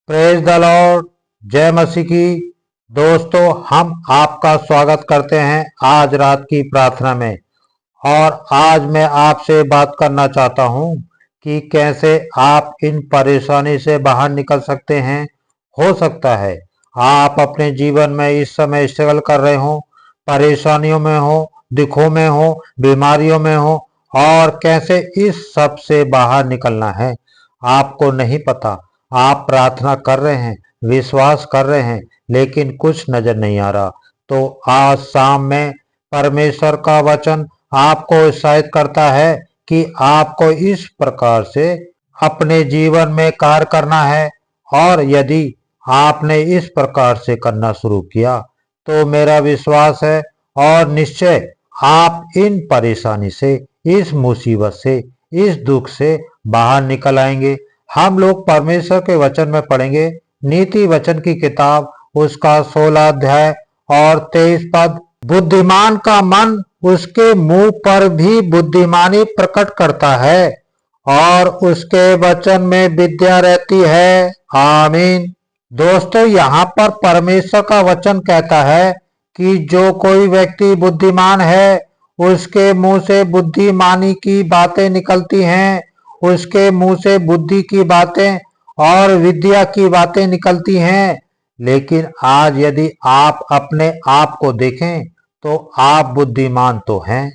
Praise the Lord. जय मसीह की। दोस्तों, हम आपका स्वागत करते हैं आज रात की प्रार्थना में। और आज मैं आपसे बात करना चाहता हूं कि कैसे आप इन परेशानी से बाहर निकल सकते हैं। हो सकता है आप अपने जीवन में इस समय स्ट्रगल कर रहे हो, परेशानियों में हो, दुखों में हो, बीमारियों में हो, और कैसे इस सब से बाहर निकलना है आपको नहीं पता। आप प्रार्थना कर रहे हैं, विश्वास कर रहे हैं, लेकिन कुछ नजर नहीं आ रहा। तो आज शाम में परमेश्वर का वचन आपको उत्साहित करता है कि आपको इस प्रकार से अपने जीवन में कार्य करना है। और यदि आपने इस प्रकार से करना शुरू किया तो मेरा विश्वास है और निश्चय आप इन परेशानी से, इस मुसीबत से, इस दुख से बाहर निकल आएंगे। हम लोग परमेश्वर के वचन में पढ़ेंगे नीति वचन की किताब, उसका 16 अध्याय और 23 पद। बुद्धिमान का मन उसके मुंह पर भी बुद्धिमानी प्रकट करता है और उसके वचन में विद्या रहती है। आमीन। दोस्तों, यहाँ पर परमेश्वर का वचन कहता है कि जो कोई व्यक्ति बुद्धिमान है उसके मुंह से बुद्धिमानी की बातें निकलती हैं, उसके मुंह से बुद्धि की बातें और विद्या की बातें निकलती हैं। लेकिन आज यदि आप अपने आप को देखें तो आप बुद्धिमान तो हैं,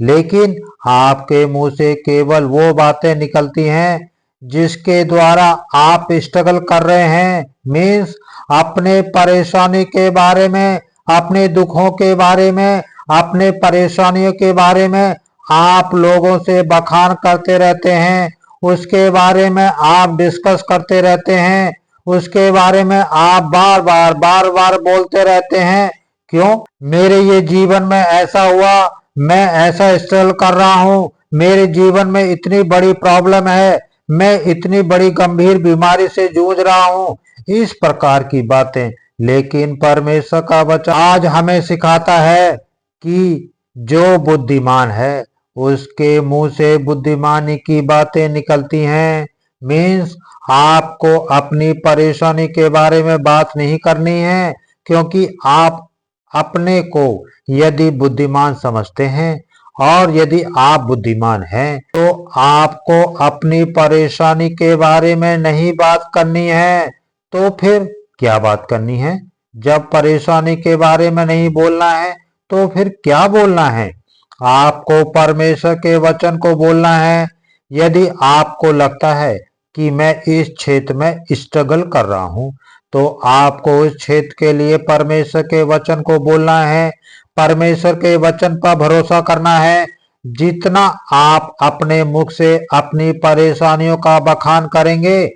लेकिन आपके मुंह से केवल वो बातें निकलती हैं जिसके द्वारा आप स्ट्रगल कर रहे हैं। मीन्स अपने परेशानी के बारे में, अपने दुखों के बारे में, अपने परेशानियों के बारे में आप लोगों से बखान करते रहते हैं, उसके बारे में आप डिस्कस करते रहते हैं, उसके बारे में आप बार बार बोलते रहते हैं। क्यों? मेरे ये जीवन में ऐसा हुआ, मैं ऐसा स्ट्रगल कर रहा हूँ, मेरे जीवन में इतनी बड़ी प्रॉब्लम है, मैं इतनी बड़ी गंभीर बीमारी से जूझ रहा हूँ, इस प्रकार की बातें। लेकिन परमेश्वर का वचन आज हमें सिखाता है कि जो बुद्धिमान है उसके मुंह से बुद्धिमानी की बातें निकलती हैं। मीन्स आपको अपनी परेशानी के बारे में बात नहीं करनी है, क्योंकि आप अपने को यदि बुद्धिमान समझते हैं और यदि आप बुद्धिमान हैं तो आपको अपनी परेशानी के बारे में नहीं बात करनी है। तो फिर क्या बात करनी है? जब परेशानी के बारे में नहीं बोलना है तो फिर क्या बोलना है? आपको परमेश्वर के वचन को बोलना है। यदि आपको लगता है कि मैं इस क्षेत्र में स्ट्रगल कर रहा हूं तो आपको उस क्षेत्र के लिए परमेश्वर के वचन को बोलना है, परमेश्वर के वचन पर भरोसा करना है। जितना आप अपने मुख से अपनी परेशानियों का बखान करेंगे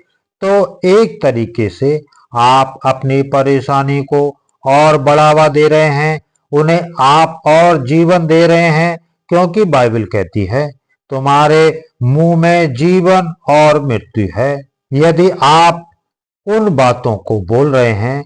तो एक तरीके से आप अपनी परेशानी को और बढ़ावा दे रहे हैं, उन्हें आप और जीवन दे रहे हैं। क्योंकि बाइबल कहती है तुम्हारे मुंह में जीवन और मृत्यु है। यदि आप उन बातों को बोल रहे हैं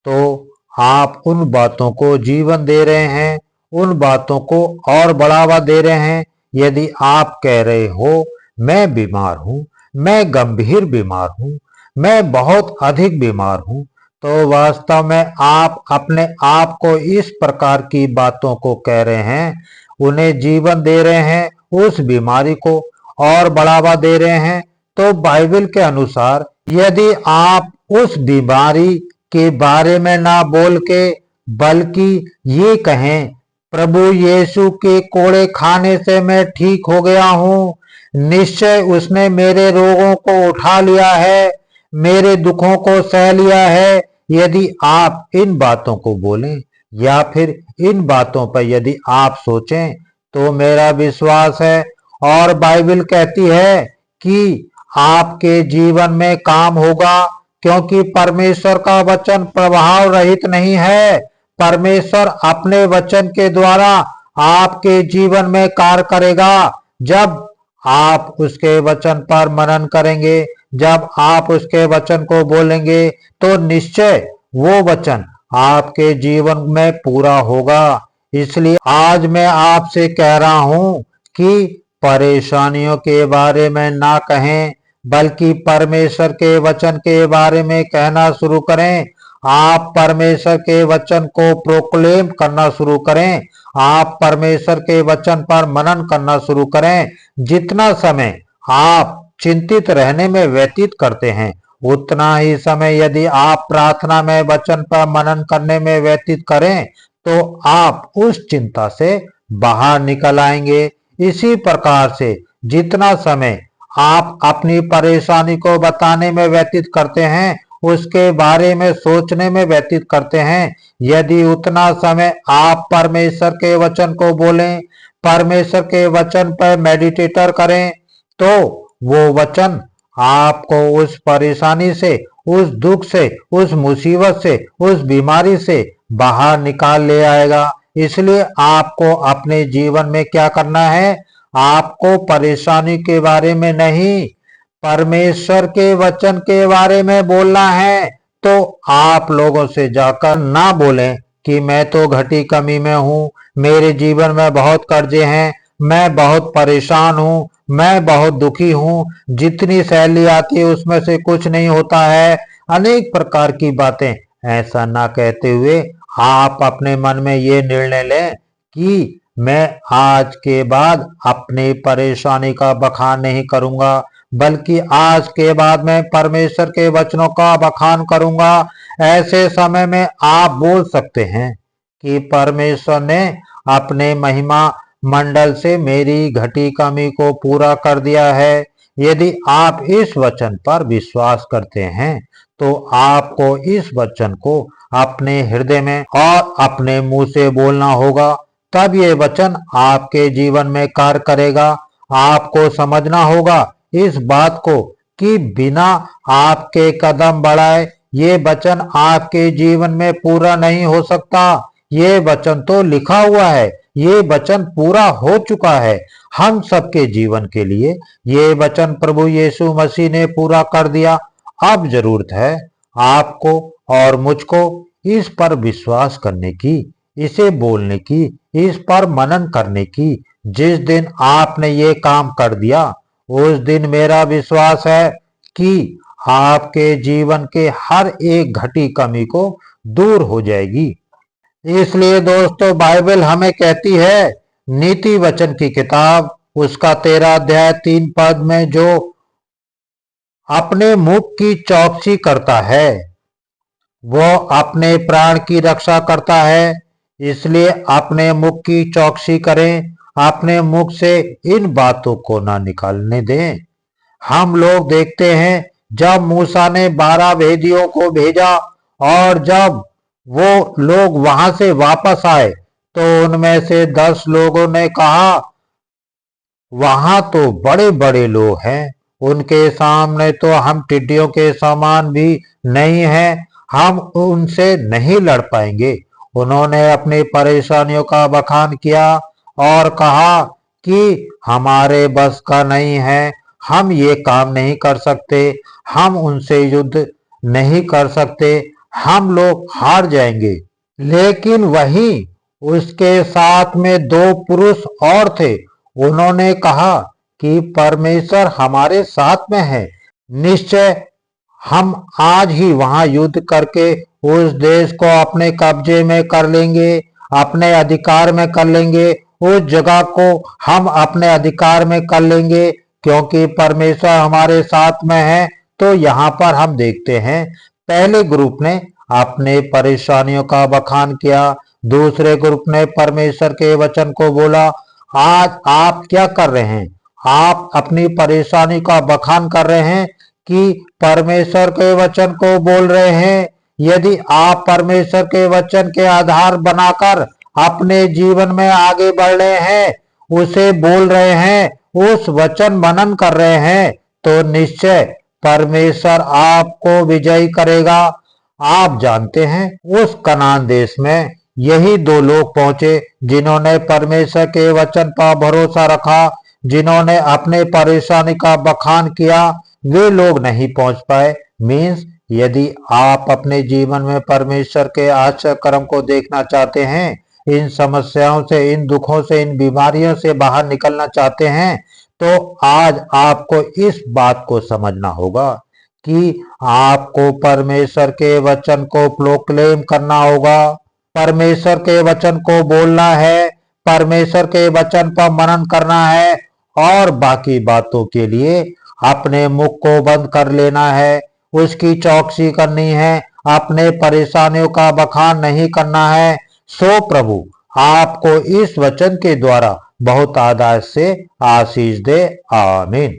तो आप उन बातों को जीवन दे रहे हैं, उन बातों को और बढ़ावा दे रहे हैं। यदि आप कह रहे हो मैं बीमार हूं, मैं गंभीर बीमार हूं, मैं बहुत अधिक बीमार हूं, तो वास्तव में आप अपने आप को इस प्रकार की बातों को कह रहे हैं, उन्हें जीवन दे रहे हैं, उस बीमारी को और बढ़ावा दे रहे हैं। तो बाइबल के अनुसार यदि आप उस बीमारी के बारे में ना बोल के बल्कि ये कहें प्रभु यीशु के कोड़े खाने से मैं ठीक हो गया हूँ, निश्चय उसने मेरे रोगों को उठा लिया है, मेरे दुखों को सह लिया है। यदि आप इन बातों को बोलें या फिर इन बातों पर यदि आप सोचें तो मेरा विश्वास है और बाइबल कहती है कि आपके जीवन में काम होगा। क्योंकि परमेश्वर का वचन प्रभाव रहित नहीं है। परमेश्वर अपने वचन के द्वारा आपके जीवन में कार्य करेगा। जब आप उसके वचन पर मनन करेंगे, जब आप उसके वचन को बोलेंगे तो निश्चय वो वचन आपके जीवन में पूरा होगा। इसलिए आज मैं आपसे कह रहा हूं कि परेशानियों के बारे में ना कहें, बल्कि परमेश्वर के वचन के बारे में कहना शुरू करें। आप परमेश्वर के वचन को प्रोक्लेम करना शुरू करें। आप परमेश्वर के वचन पर मनन करना शुरू करें। जितना समय आप चिंतित रहने में व्यतीत करते हैं, उतना ही समय यदि आप प्रार्थना में वचन पर मनन करने में व्यतीत करें तो आप उस चिंता से बाहर निकल आएंगे। इसी प्रकार से जितना समय आप अपनी परेशानी को बताने में व्यतीत करते हैं, उसके बारे में सोचने में व्यतीत करते हैं, यदि उतना समय आप परमेश्वर के वचन को बोलें, परमेश्वर के वचन पर मेडिटेटर करें, तो वो वचन आपको उस परेशानी से, उस दुख से, उस मुसीबत से, उस बीमारी से बाहर निकाल ले आएगा। इसलिए आपको अपने जीवन में क्या करना है? आपको परेशानी के बारे में नहीं, परमेश्वर के वचन के बारे में बोलना है। तो आप लोगों से जाकर ना बोलें कि मैं तो घटी कमी में हूँ, मेरे जीवन में बहुत कर्जे हैं, मैं बहुत परेशान हूँ, मैं बहुत दुखी हूँ, जितनी सैलरी आती है उसमें से कुछ नहीं होता है, अनेक प्रकार की बातें। ऐसा ना कहते हुए आप अपने मन में ये निर्णय लें कि मैं आज के बाद अपनी परेशानी का बखान नहीं करूंगा, बल्कि आज के बाद मैं परमेश्वर के वचनों का बखान करूंगा। ऐसे समय में आप बोल सकते हैं कि परमेश्वर ने अपने महिमा मंडल से मेरी घटी कमी को पूरा कर दिया है। यदि आप इस वचन पर विश्वास करते हैं तो आपको इस वचन को अपने हृदय में और अपने मुंह से बोलना होगा। तब ये वचन आपके जीवन में कार्य करेगा। आपको समझना होगा इस बात को कि बिना आपके कदम बढ़ाए ये वचन आपके जीवन में पूरा नहीं हो सकता। ये वचन तो लिखा हुआ है, ये वचन पूरा हो चुका है हम सबके जीवन के लिए। ये वचन प्रभु यीशु मसीह ने पूरा कर दिया। अब जरूरत है आपको और मुझको इस पर विश्वास करने की, इसे बोलने की, इस पर मनन करने की। जिस दिन आपने ये काम कर दिया, उस दिन मेरा विश्वास है कि आपके जीवन के हर एक घटी कमी को दूर हो जाएगी। इसलिए दोस्तों, बाइबल हमें कहती है, नीति वचन की किताब उसका 13 अध्याय 3 पद में, जो अपने मुख की चौकसी करता है वो अपने प्राण की रक्षा करता है। इसलिए अपने मुख की चौकसी करें, अपने मुख से इन बातों को ना निकालने दें। हम लोग देखते हैं जब मूसा ने 12 भेदियों को भेजा और जब वो लोग वहां से वापस आए तो उनमें से 10 लोगों ने कहा, वहां तो बड़े बड़े लोग हैं, उनके सामने तो हम टिड्डियों के समान भी नहीं हैं, हम उनसे नहीं लड़ पाएंगे। उन्होंने अपनी परेशानियों का बखान किया और कहा कि हमारे बस का नहीं है, हम ये काम नहीं कर सकते, हम उनसे युद्ध नहीं कर सकते, हम लोग हार जाएंगे। लेकिन वहीं उसके साथ में 2 पुरुष और थे। उन्होंने कहा कि परमेश्वर हमारे साथ में है, निश्चय हम आज ही वहां युद्ध करके उस देश को अपने कब्जे में कर लेंगे, अपने अधिकार में कर लेंगे, उस जगह को हम अपने अधिकार में कर लेंगे, क्योंकि परमेश्वर हमारे साथ में है। तो यहाँ पर हम देखते हैं, पहले ग्रुप ने अपने परेशानियों का बखान किया, दूसरे ग्रुप ने परमेश्वर के वचन को बोला। आज आप क्या कर रहे हैं? आप अपनी परेशानी का बखान कर रहे हैं कि परमेश्वर के वचन को बोल रहे हैं? यदि आप परमेश्वर के वचन के आधार बनाकर अपने जीवन में आगे बढ़ रहे हैं, उसे बोल रहे हैं, उस वचन मनन कर रहे हैं, तो निश्चय परमेश्वर आपको विजयी करेगा। आप जानते हैं उस कनान देश में यही 2 लोग पहुंचे जिन्होंने परमेश्वर के वचन पर भरोसा रखा, जिन्होंने अपने परेशानी का बखान किया। वे लोग नहीं पहुंच पाए। मीन्स यदि आप अपने जीवन में परमेश्वर के आश्चर्य कर्म को देखना चाहते हैं, इन समस्याओं से, इन दुखों से, इन बीमारियों से बाहर निकलना चाहते हैं, तो आज आपको इस बात को समझना होगा कि आपको परमेश्वर के वचन को प्रोक्लेम करना होगा, परमेश्वर के वचन को बोलना है, परमेश्वर के वचन पर मनन करना है और बाकी बातों के लिए अपने मुख को बंद कर लेना है, उसकी चौकसी करनी है, अपने परेशानियों का बखान नहीं करना है। सो प्रभु आपको इस वचन के द्वारा बहुत आदर से आशीष दे। आमीन।